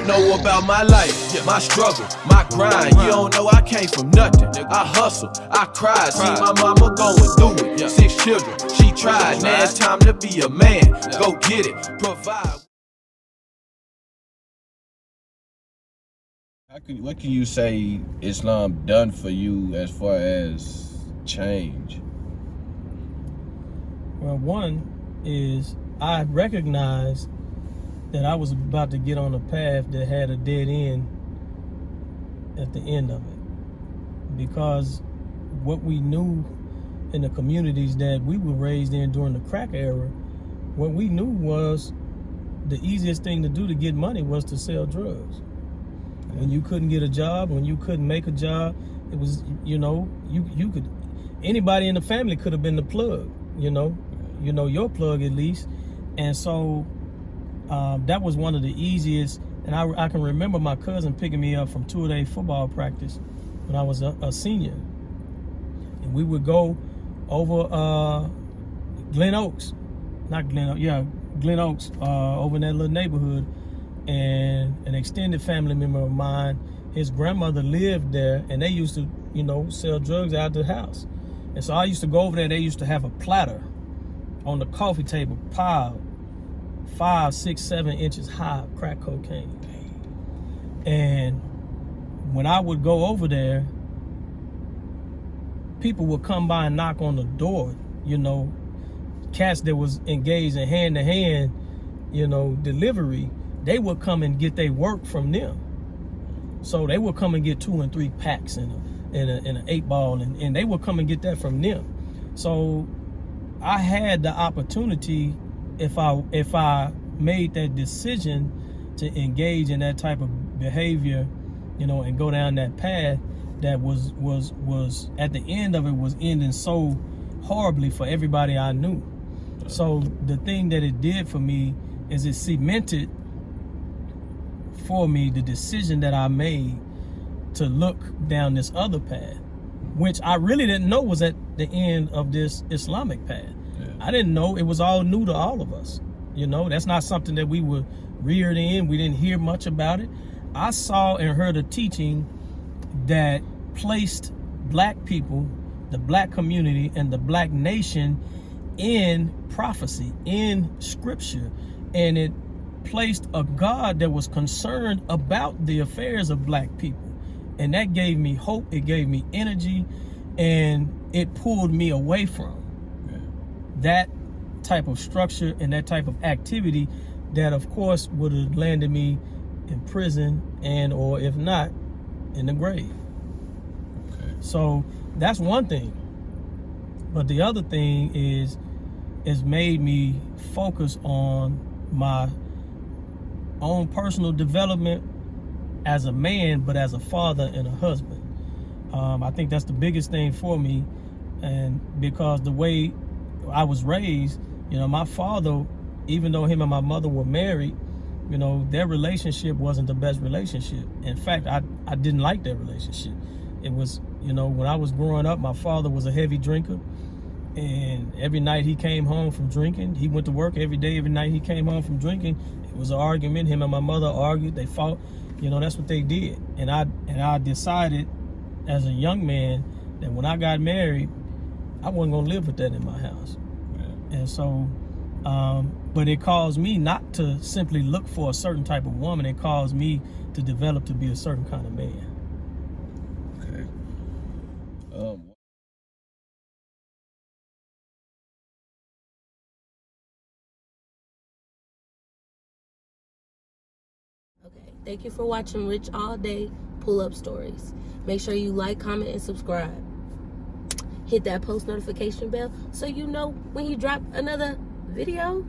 know about my life, my struggle, my grind. You don't know I came from nothing. I hustle, I cried, see my mama going through it. 6 children, she tried. Now it's time to be a man. Go get it, provide. What can you say Islam done for you as far as change? Well, one is I recognized that I was about to get on a path that had a dead end at the end of it. Because what we knew in the communities that we were raised in during the crack era, what we knew was the easiest thing to do to get money was to sell drugs. When you couldn't get a job, when you couldn't make a job, it was, you could, anybody in the family could have been the plug, your plug at least. And so that was one of the easiest. And I can remember my cousin picking me up from 2-a-day football practice when I was a senior. And we would go over Glen Oaks, over in that little neighborhood. And an extended family member of mine, his grandmother lived there, and they used to, sell drugs out the house. And so I used to go over there. They used to have a platter on the coffee table, piled 5, 6, 7 inches high of crack cocaine. And when I would go over there, people would come by and knock on the door, cats that was engaged in hand-to-hand, delivery. They would come and get their work from them. So they would come and get 2 and 3 packs in an 8-ball, and they would come and get that from them. So I had the opportunity, if I made that decision to engage in that type of behavior, and go down that path that was at the end of it was ending so horribly for everybody I knew. So the thing that it did for me is it cemented for me the decision that I made to look down this other path, which I really didn't know was at the end of this Islamic path. Yeah. I didn't know. It was all new to all of us. That's not something that we were reared in. We didn't hear much about it. I saw and heard a teaching that placed black people, the black community, and the black nation in prophecy, in scripture, and it placed a God that was concerned about the affairs of black people. And that gave me hope, it gave me energy, and it pulled me away from that type of structure and that type of activity that of course would have landed me in prison and or if not in the grave. Okay. So that's one thing. But the other thing is it's made me focus on my own personal development as a man, but as a father and a husband. I think that's the biggest thing for me. And because the way I was raised, my father, even though him and my mother were married, their relationship wasn't the best relationship. In fact, I didn't like their relationship. It was, when I was growing up, my father was a heavy drinker. And every night he came home from drinking, he went to work every day. Every night he came home from drinking, it was an argument. Him and my mother argued, they fought. That's what they did. And I decided as a young man that when I got married, I wasn't gonna live with that in my house. Yeah. And so, but it caused me not to simply look for a certain type of woman. It caused me to develop to be a certain kind of man. Okay. Okay, thank you for watching Rich All Day Pull-Up Stories. Make sure you like, comment, and subscribe. Hit that post notification bell so you know when you drop another video.